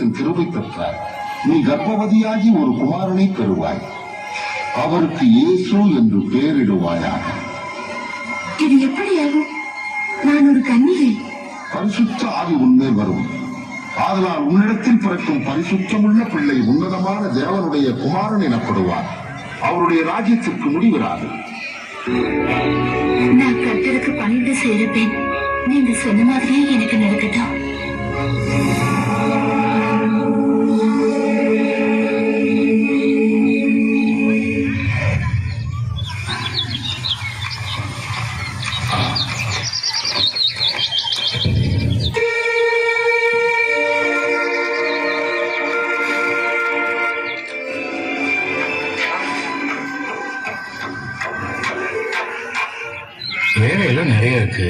தெய்வத்தின் கிருபை பெற்றாய். நீ கர்ப்பவதியாகி ஒரு குமாரனை பெறுவாய். அவருக்கு இயேசு என்று பெயரிடுவாயாக. இது எப்படியாகும்? நான் ஒரு கன்னிகை. பரிசுத்த ஆவி உன்மேல் வரும். ஆதலால் உன்னிடத்தில் பிறக்கும் பரிசுத்தமுள்ள பிள்ளை உன்னதமான தேவனுடைய குமாரன் எனப்படுவார். அவருடைய ராஜ்யத்திற்கு முடிவிராது. நான் கர்த்தருக்கு பணிந்து செய்திருப்பேன். நீங்க சொன்ன மாதிரியே எனக்கு நடக்கட்டும். வேலையெல்லாம் நிறைய இருக்கு,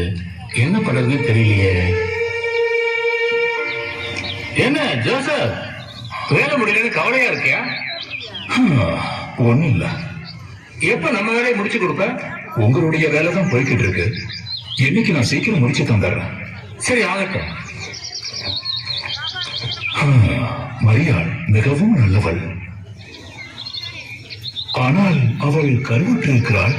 என்ன பண்றதுன்னு தெரியலையே. என்ன ஜோசப், வேலை முடியலன்னு கவலையா இருக்கியா? ஒண்ணும் இல்ல. எப்ப நம்ம வேலையை முடிச்சு கொடுப்ப? உங்களுடைய வேலை தான் போய்கிட்டு இருக்கு. இன்னைக்கு நான் சீக்கிரம் முடிச்சு தந்துடுறேன். சரி, ஆகட்டும். மரியாள் மிகவும் நல்லவள். ஆனால் அவள் கருவுற்றிருக்கிறாள்.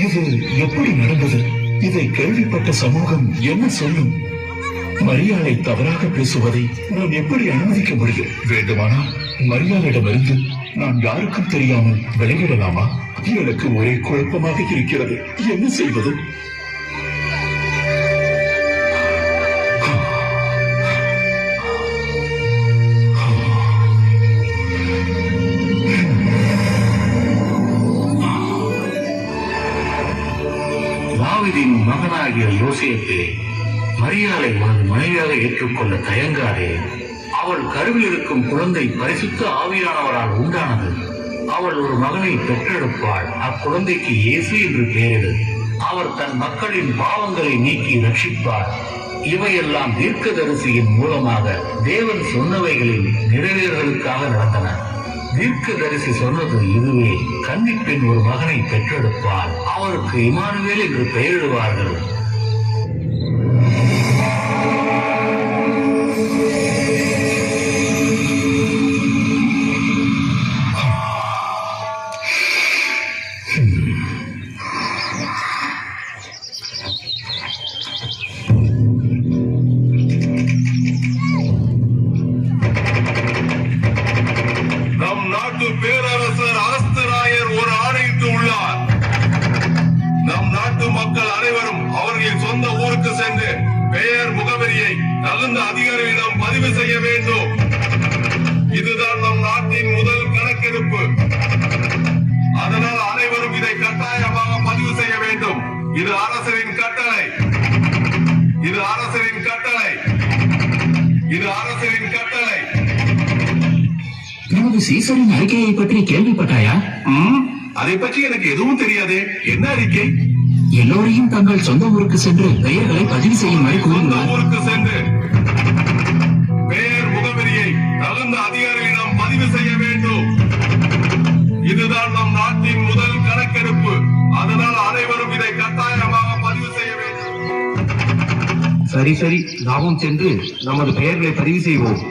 இது எப்படி நடந்தது? இதை கேள்விப்பட்ட சமூகம் என்ன சொல்லும்? மரியாளை தவறாக பேசுவதை நான் எப்படி அனுமதிக்க முடியும்? வேண்டுமானால் மரியாளிடமிருந்து நான் யாருக்கும் தெரியாமல் விலகிடலாமா? எனக்கு ஒரே குழப்பமாக இருக்கிறது. என்ன செய்வது? தாவீதின் மகனாகிய யோசேப்பே, மரியாளை உனது மனைவியாக ஏற்றுக்கொள்ள தயங்காதே. அவள் கருவில் இருக்கும் குழந்தை பரிசுத்த ஆவியானவரால் உண்டானது. அவள் ஒரு மகனை பெற்றெடுப்பாள். அக்குழந்தைக்கு இயேசு என்று பெயரிடு. அவர் தன் மக்களின் பாவங்களை நீக்கி ரட்சிப்பார். இவையெல்லாம் தீர்க்கதரிசியின் மூலமாக தேவன் சொன்னவைகளின் நிறைவேறுதலுக்காக நடந்தன. தீர்க்கதரிசி சொன்னது இதுவே: கன்னிப்பெண் ஒரு மகனை பெற்றெடுப்பார். அவருக்கு இமானுவேல் என்று பெயரிடுவார்கள். பேரரசர் அரசராயர் ஒரு ஆணையிட்டு உள்ளார். நம் நாட்டு மக்கள் அனைவரும் அவர்களின் சொந்த ஊருக்கு சென்று பெயர் முகவரியை தகுந்த அதிகாரிகளிடம் பதிவு செய்ய வேண்டும். இதுதான் நம் நாட்டின் முதல் கணக்கெடுப்பு. அதனால் அனைவரும் இதை கட்டாயமாக பதிவு செய்ய வேண்டும். இது அரசரின் கட்டளை. இது அரசரின் கட்டளை. இது அரசரின் கட்டளை. நமது சீசரின் அறிக்கையை பற்றி கேள்விப்பட்டாயா? அதை பற்றி எனக்கு எதுவும் தெரியாது. என்ன அறிக்கை? எல்லோரையும் தங்கள் சொந்த ஊருக்கு சென்று பெயர்களை பதிவு செய்யுமாறு கூறுகிறார். ஊருக்கு சென்று பெயர் முகவரியை தகுந்த அதிகாரிகளிடம் பதிவு செய்ய வேண்டும். இதுதான் நம் நாட்டின் முதல் கணக்கெடுப்பு. அதனால் அனைவரும் இதை கட்டாயமாக பதிவு செய்ய வேண்டும். சரி, நாமும் சென்று நமது பெயர்களை பதிவு செய்வோம்.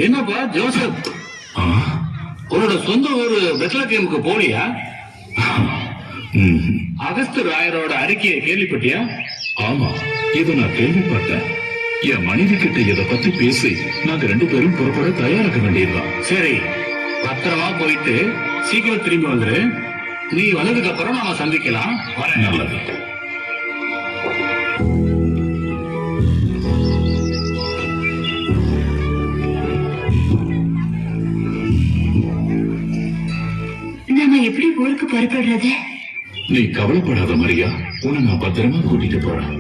என்னப்பா ஜோசப், உன்னோட சொந்த ஊரு பெத்லகேமுக்கு போலியா? அகஸ்தர் ராயரோட அறிக்கையை கேள்விப்பட்டியா? ஆமா, இதை நான் கேள்விப்பட்டேன். என் மனைவி கிட்ட இதை பத்தி பேசி நாங்க 2 பேரும் புறப்பட தயாராக வேண்டியதுதான். சரி, பத்திரமா போயிட்டு சீக்கிரம் திரும்பி வந்துரு. நீ வந்ததுக்கு அப்புறம் நாம சந்திக்கலாம். நல்லது. நாம எப்படி ஊருக்கு புறப்படுறது? நீ கவலைப்படாத மரியா, உன்னை நான் பத்திரமா கூட்டிட்டு போறேன்.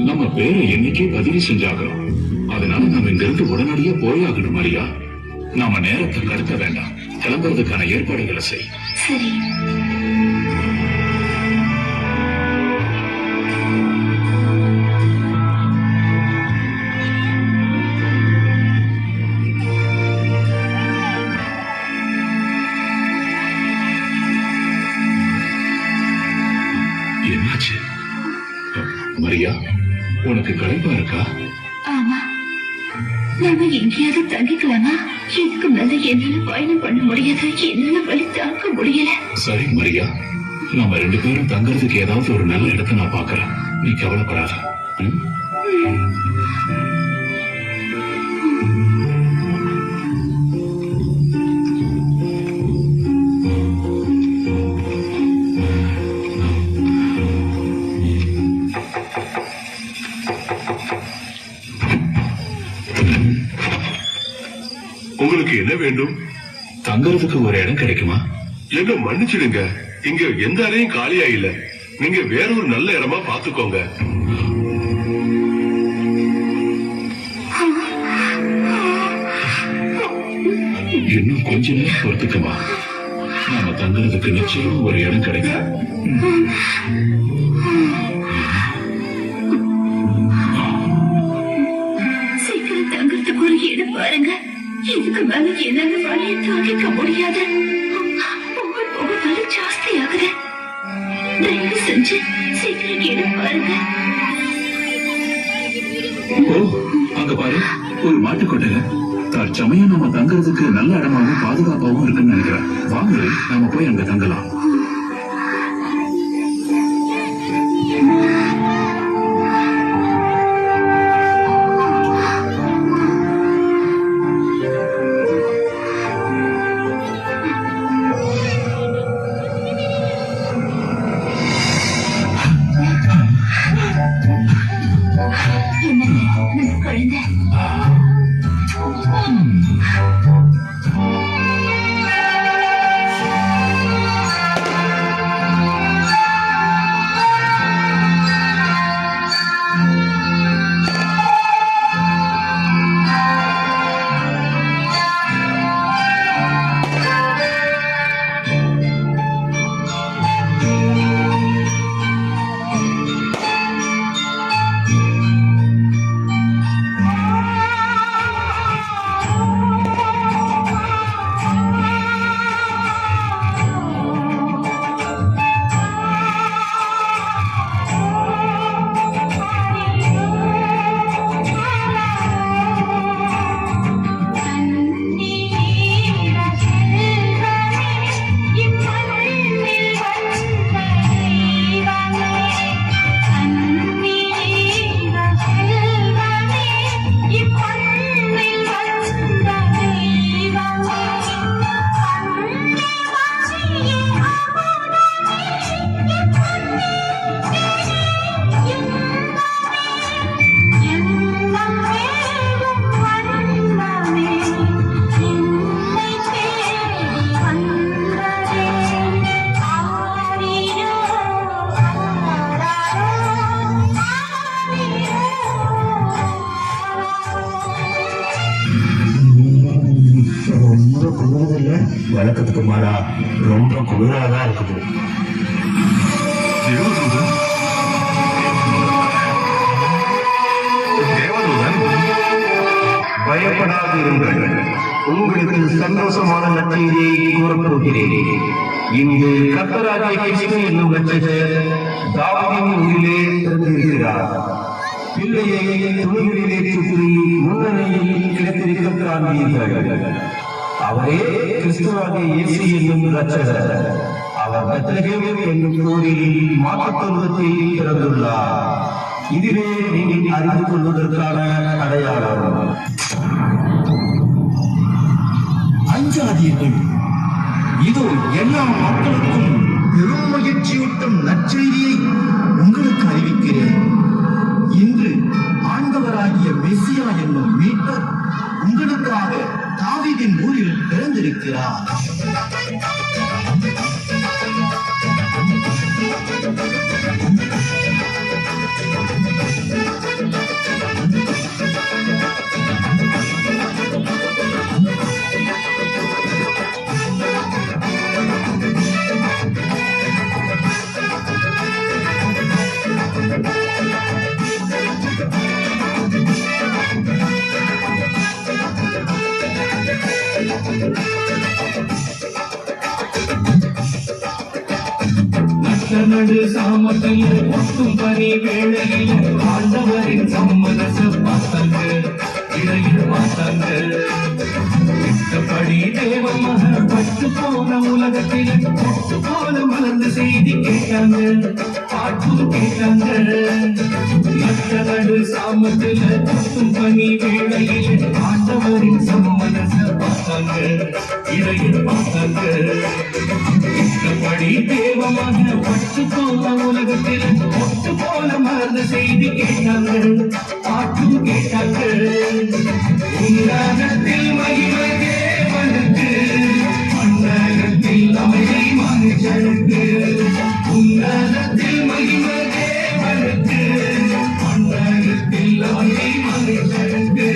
நம்ம பேரை என்னைக்கே பதிவு செஞ்சாகணும். அதனால நம்ம இங்க இருந்து உடனடியா போயாகணும் மரியா. நாம நேரத்தை கடத்த வேண்டாம். கிளம்புறதுக்கான ஏற்பாடுகளை செய். சரி. மரியா, உனக்கு களைப்பா இருக்கா? ஆமா, நாம எங்கேயாவது தங்கிக்கலாமா? இதுக்கு மேல என்னால பயணம் பண்ண முடியாது. என்னால வலி தாக்க முடியல. சரி மரியா, நாம 2 பேரும் தங்கறதுக்கு ஏதாவது ஒரு நல்ல இடத்தை நான் பாக்குறேன். நீ கவலைப்படாத. ம்? உங்களுக்கு என்ன வேண்டும்? தங்கறதுக்கு ஒரு இடம் கிடைக்குமா? என்ன மன்னிச்சிடுங்க, இங்க எந்த அறையும் காலியா இல்ல. நீங்க வேற ஒரு நல்ல இடமா பாத்துக்கோங்க. இன்னும் கொஞ்ச நேரம் பொறுத்துக்குமா, நாம தங்குறதுக்கு நிச்சயம் ஒரு இடம் கிடைக்கும். சீக்கிரம் தங்கறதுக்கு ஒரு இடம் பாருங்க. இதுக்கு மேல என்னால வலியை தாங்கிக்க முடியாது. போக போக வலி ஜாஸ்தி ஆகுது. தயவு செஞ்சு சீக்கிரம் இடம் பாருங்க. ஓ, அங்க பாரு, ஒரு மாட்டு கொட்டகை. தற்சமயம் நம்ம தங்குறதுக்கு நல்ல இடமாவும் பாதுகாப்பாவும் இருக்குன்னு நினைக்கிறேன். வாங்க, நாம போய் அங்க தங்கலாம். என்னங்க, நம்ம குழந்தை வழக்கத்துக்கு மாறா ரொம்ப குளிராதான் இருக்குது. தேவதூதன், பயப்படாதிருங்கள், உங்களுக்கு சந்தோஷமான நற்செய்தியை கூறப்போகிறேன். இங்கு கர்த்தராகிய கிறிஸ்து என்னும் இரட்சகர் தாவீதின் ஊரிலே பிறந்திருக்கிறார். பிள்ளையை துணிகளிலே சுற்றி முன்னணியில் கிடத்திருக்க காண்பீர்கள். அவரே கிறிஸ்துவாகிய இயேசு என்னும் இரட்சகர். அவர் பெத்லகேம் என்னும் ஊரில் மாட்டுத்தொழுவத்தில் பிறந்துள்ளார். இதுவே நீங்கள் அறிந்து கொள்வதற்கான அடையாளம். அஞ்சாதீர்கள், இதோ எல்லா மக்களுக்கும் பெரும் மகிழ்ச்சியூட்டும் நற்செய்தியை உங்களுக்கு அறிவிக்கிறேன். இன்று ஆண்டவராகிய மெசியா என்னும் மீட்பர் உங்களுக்காக தாவீதின் ஊரில் பிறந்திருக்கிறார். நடு சாமத்தில் கொட்டும் பனி வேளையில் ஆண்டவரின் சம்மதச பார்த்தாங்க, இடையில் பார்த்தாங்க. இஷ்டப்படி தேவமாக பட்டு போன உலகத்தில் கொட்டு போல மலர்ந்த செய்தி கேட்டாங்க, பாட்டும் கேட்டாங்க. நட்ட நடு சாமத்தில் கொட்டும் பனி வேளையில் ஆண்டவரின் சம்மதச பார்த்தாங்க, இடையில் பார்த்தாங்க. இஷ்டப்படி தேவமாக பட்டு போன உலகத்தில் கொட்டு போல மலர்ந்த செய்தி கேட்டாங்க, பாட்டும் கேட்டாங்க. உன்னதத்தில் மகிமை தேவனுக்கு, மன்னகத்தில் அமைதி மனுஷனுக்கு. உன்னதத்தில் மகிமை தேவனுக்கு, மன்னகத்தில் அமைதி மனுஷனுக்கு.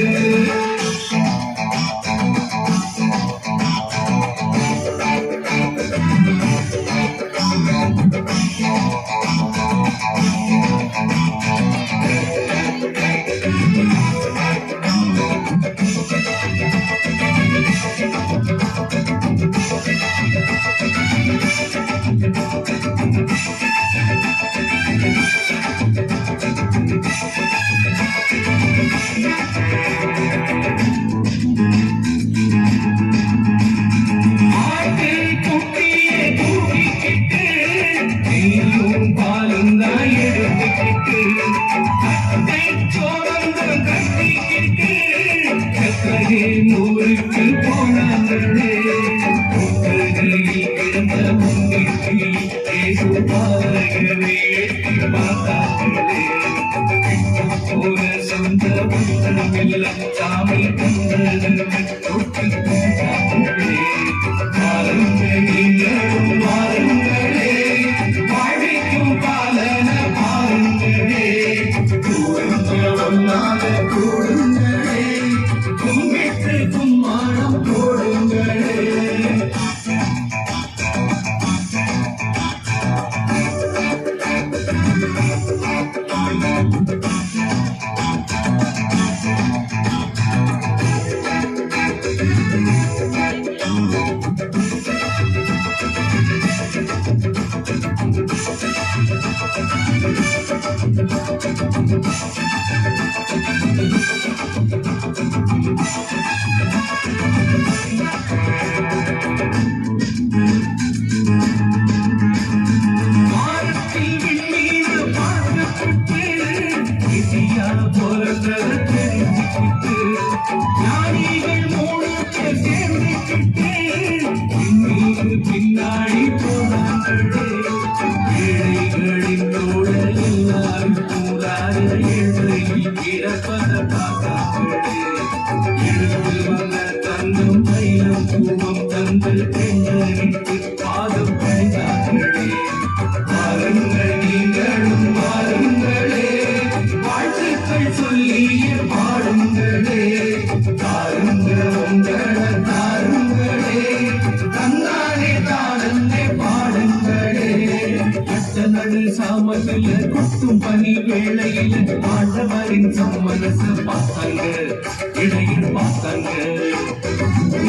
கொட்டும் பனி வேளையில் ஆண்டவரின் சம்மனச பார்த்தாங்க, இடையில் பார்த்தாங்க.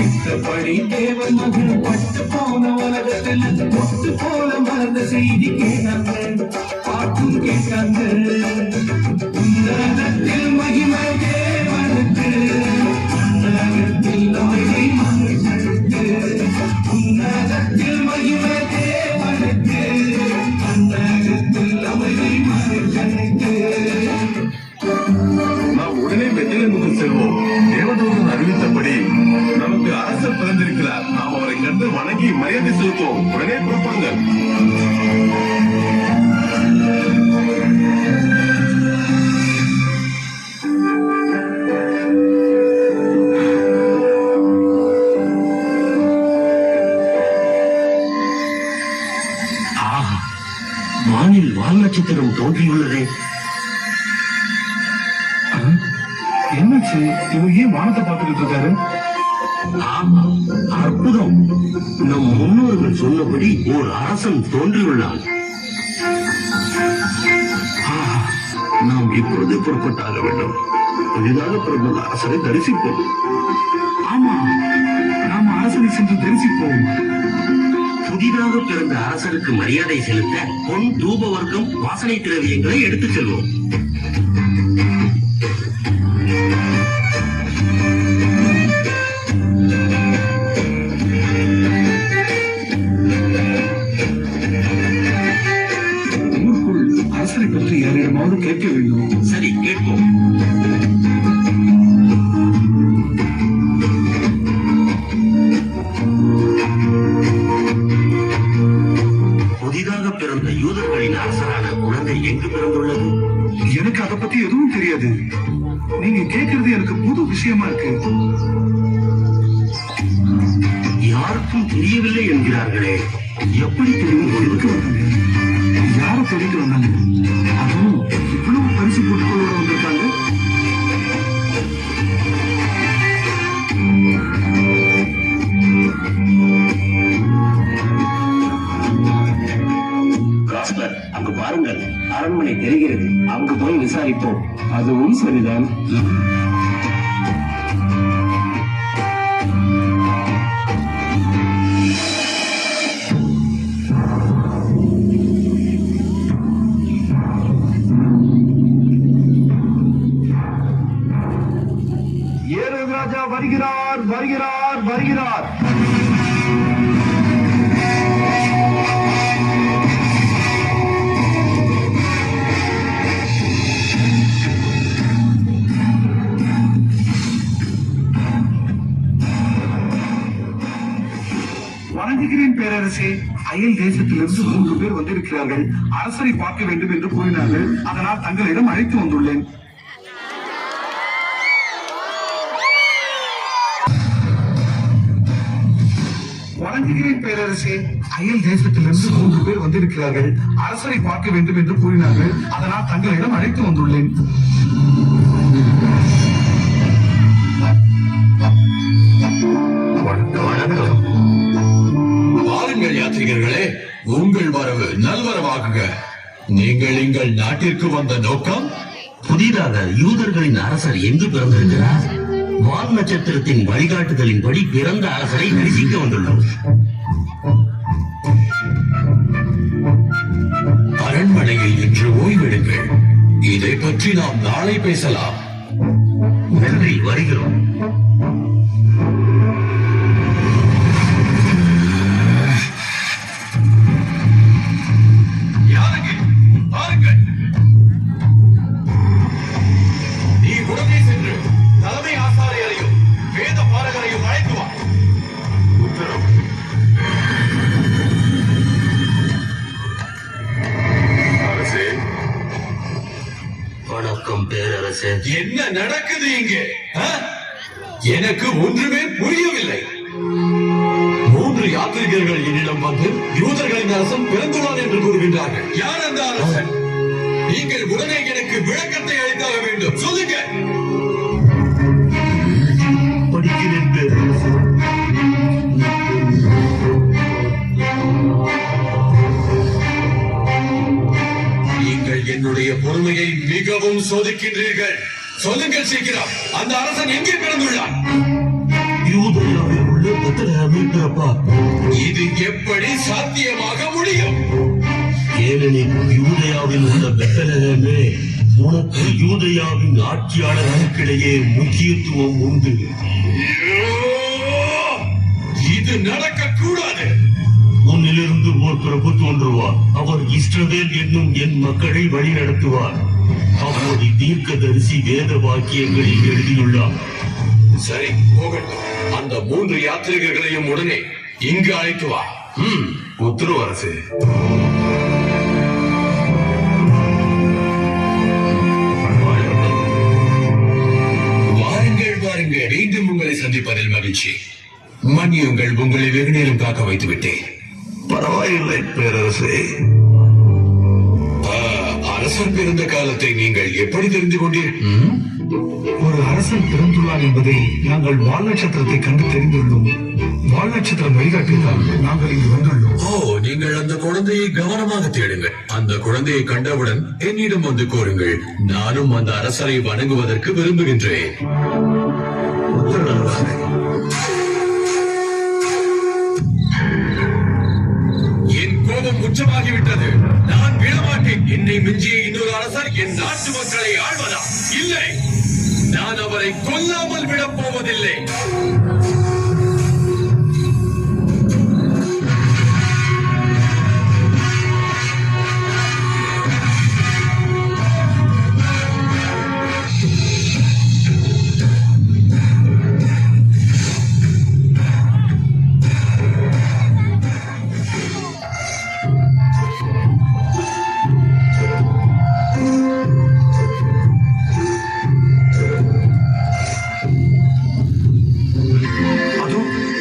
இஷ்டப்படி தேவன் மகன் பட்டு போன உலகத்தில் கொட்டு போல மறந்த செய்தி கேட்டாங்க, பாட்டும் கேட்டாங்க. உன்னதத்தில் மகிமை தேவனுக்கு, மன்னகத்தில் அமைதி மனுஷனுக்கு. உன்னதத்தில் மகிமை தேவனுக்கு, மன்னகத்தில் அமைதி மனுஷனுக்கு. நாம் உடனே பெத்லகேமுக்கு செல்வோம். தேவதூதன் அறிவித்தபடி நமக்கு அரசர் பிறந்திருக்கிறார். நாம் அவரை கண்டு வணங்கி மரியாதை செலுத்துவோம். உடனே புறப்படுங்கள். வானில் வால் நட்சத்திரம் தோன்றியுள்ளதே. என்னாச்சு? இவர் ஏன் வானத்தை பார்த்துட்டு இருக்காரு? ஆமா, அற்புதம். நம் முன்னோர்கள் சொன்னபடி ஒரு அரசன் தோன்றியுள்ளான். நாம் இப்பொழுது புறப்பட்டாக வேண்டும். புதிதாக பிறந்த அரசரை தரிசிப்போம். ஆமா, நாம அரசனை சென்று தரிசிப்போம். புதிதாக பிறந்த அரசருக்கு மரியாதை செலுத்த பொன் தூப வர்க்கம் வாசனை திரவியங்களை எடுத்துச் செல்வோம். ஊருக்குள் அரசரை பற்றி யாரிடமாவது கேட்க வேண்டும். சரி, கேட்போம். புதிதாக பிறந்த யூதர்களின் அரசரான குழந்தை எங்கு பிறந்துள்ளது? எனக்கு அதை பத்தி எதுவும் தெரியாது. நீங்க கேட்கறது எனக்கு புது விஷயமா இருக்கு. யாருக்கும் தெரியவில்லை என்கிறார்களே, எப்படி தெரியும்? எதுக்கு வந்தாங்க? யார தேடிட்டு வந்தாங்க? அதுவும் இவ்வளவு பரிசு பொருட்களோட வந்திருக்காங்க. காஸ்பர், அங்கு பாருங்கள், அரண்மனை தெரிகிறது. அங்கு போய் விசாரிப்போம். அதுவும் சரிதான். ஏரோது ராஜா வருகிறார், வருகிறார், வருகிறார். வணங்குகிறேன் பேரரசே. அயல் தேசத்திலிருந்து 3 பேர் வந்திருக்கிறார்கள். அரசரை பார்க்க வேண்டும் என்று கூறினார்கள். அதனால் தங்களிடம் அழைத்து வந்துள்ளேன். வணங்குகிறேன் பேரரசே. அயல் தேசத்திலிருந்து 3 பேர் வந்திருக்கிறார்கள். அரசரை பார்க்க வேண்டும் என்று கூறினார்கள். அதனால் தங்களிடம் அழைத்து வந்துள்ளேன். வாருங்கள் யாத்ரிகர்களே, உங்கள் வரவு நல்வரவாகுக. நீங்கள் எங்கள் நாட்டிற்கு வந்த நோக்கம்? புதிதாக யூதர்களின் அரசர் எங்கு பிறந்திருக்கிறார்? வால் நட்சத்திரத்தின் வழிகாட்டுதலின்படி பிறந்த அரசரை தரிசிக்க வந்துள்ளோம். அரண்மனையில் இன்று ஓய்வெடுங்கள். இதை பற்றி நாம் நாளை பேசலாம். நன்றி, வருகிறோம். யாருக்கு? பாருங்கள், நீ உடனே சென்று தலைமை ஆசாரியரையும் வேத பாரகரையும் அழைத்து வா. உத்தரவு. அரசே. வணக்கம் பேரரசே. என்ன நடக்குது இங்கே? ஆ? எனக்கு ஒன்றுமே புரியவில்லை. 3 யாத்ரிகர்கள் என்னிடம் வந்து யூதர்களின் அரசன் பிறந்துள்ளான் என்று கூறுகின்றார்கள். யார் அந்த அரசன்? நீங்கள் உடனே எனக்கு விளக்கத்தை அளித்தாக வேண்டும். சொல்லுங்க. படிக்கிறேன் பேரரசே. நீங்கள் என்னுடைய பொறுமையை மிகவும் சோதிக்கின்றீர்கள். சொல்லுங்கள் சீக்கிரம். அந்த அரசன் எங்கே பிறந்துள்ளான்? யூதயாவில் உள்ள பெத்லஹேமில் பிறப்பார். இது எப்படி சாத்தியமாக முடியும்? ஏனெனில் யூதயாவில் உள்ள பெத்லஹேமே உனக்கு யூதயாவின் ஆட்சியாளர்களுக்கிடையே முக்கியத்துவம் உண்டு. இது நடக்க கூடாது. உன்னிலிருந்து ஓர் பிரபு தோன்றுவார். அவர் இஸ்ரவேல் என்னும் என் மக்களை வழிநடத்துவார். அப்போது தீர்க்கதரிசி வேத வாக்கியங்களில் எழுதியுள்ளார். சரி, போகட்டும். அந்த 3 யாத்ரிகர்களையும் உடனே இங்கு அழைத்து வா. உத்தரவு அரசு. வாருங்கள், வாருங்கள். மீண்டும் உங்களை சந்திப்பதில் மகிழ்ச்சி. மன்னியுங்கள், உங்களை வெகு நேரம் காக்க வைத்து விட்டேன். பரவாயில்லை பேரரசே. அரசர் பிறந்த காலத்தை நீங்கள் எப்படி தெரிந்து கொண்டீர்? ஒரு அரசன் பிறந்துள்ளார் என்பதை நாங்கள் வால் நட்சத்திரத்தை கண்டு தெரிந்துள்ளோம். வால் நட்சத்திரம் வழிகாட்டியதால் நாங்கள் இங்கு வந்துள்ளோம். ஓ, நீங்கள் அந்த குழந்தையை கவனமாக தேடுங்கள். அந்த குழந்தையை கண்டவுடன் என்னிடம் வந்து கூறுங்கள். நானும் அந்த அரசரை வணங்குவதற்கு விரும்புகின்றேன். உச்சமாகிவிட்டது. நான் விடமாட்டேன். என்னை மிஞ்சிய இன்னொரு அரசர் என் நாட்டு மக்களை ஆழ்வதா? இல்லை, நான் அவரை கொல்லாமல் விடப் போவதில்லை. அதோ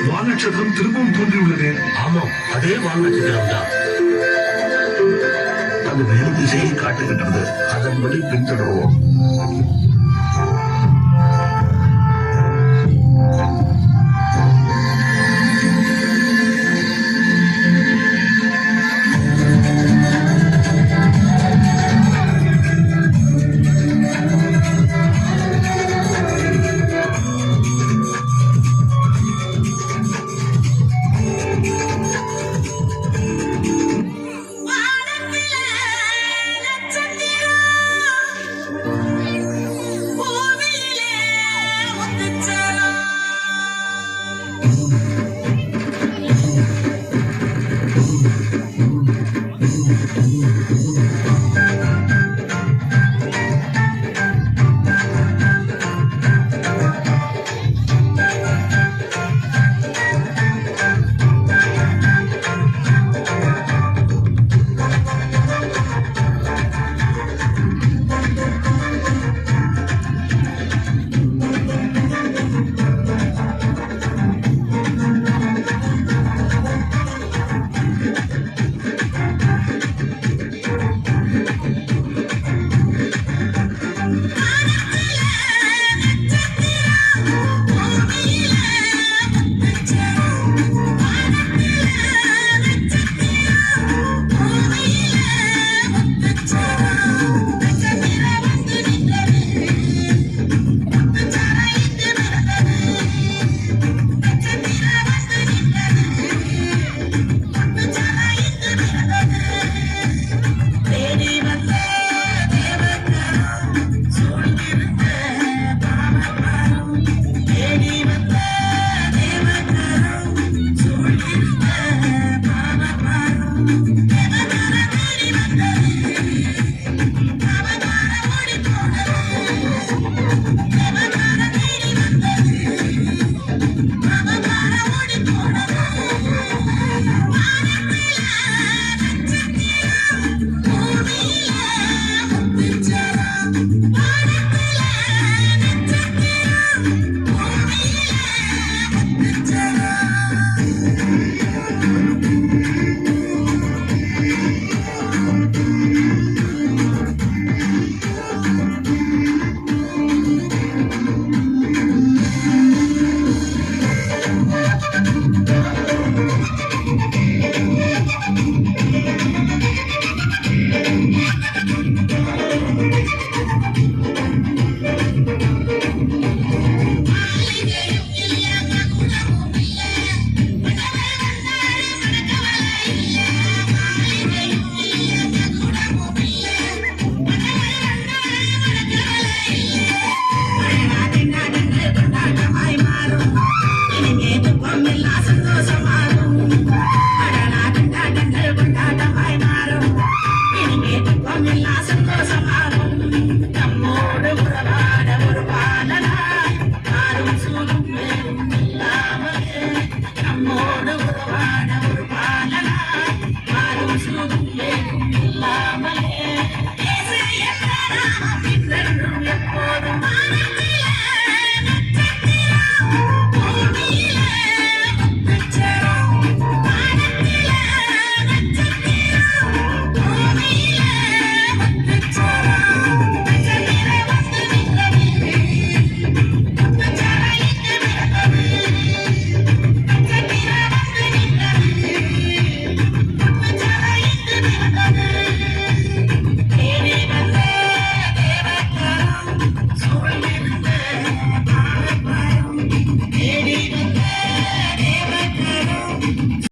வால் நட்சத்திரம் திரும்பவும் தோன்றியுள்ளது. ஆமாம், அதே வால் நட்சத்திரம் தான். அது வேறு திசையை காட்டுகின்றது. அதன்படி பின்தொடர்வோம்.